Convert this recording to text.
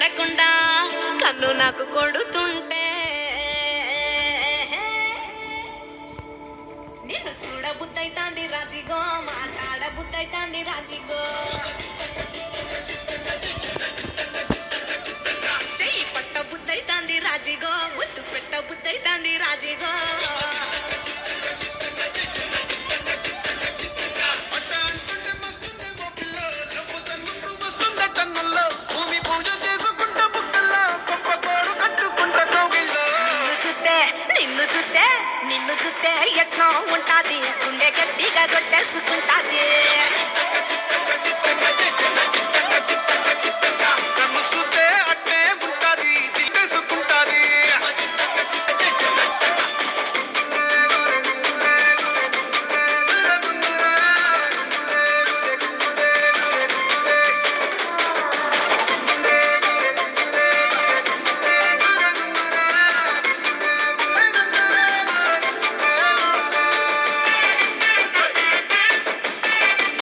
లేకుండా కన్ను నాకు కొడుతుంటే నిన్ను చూడబుద్దైతాంది రాజిగో మాట్లాడబుద్దైతాంది రాజిగో చెయ్యి పట్ట బుద్దైతాంది రాజిగో ముద్దు పెట్ట బుద్దైతాంది రాజిగో నిన్ను చూస్తే ఎట్లా ఉంటాది గుండె గట్టిగా కొట్టేసుకుంటాది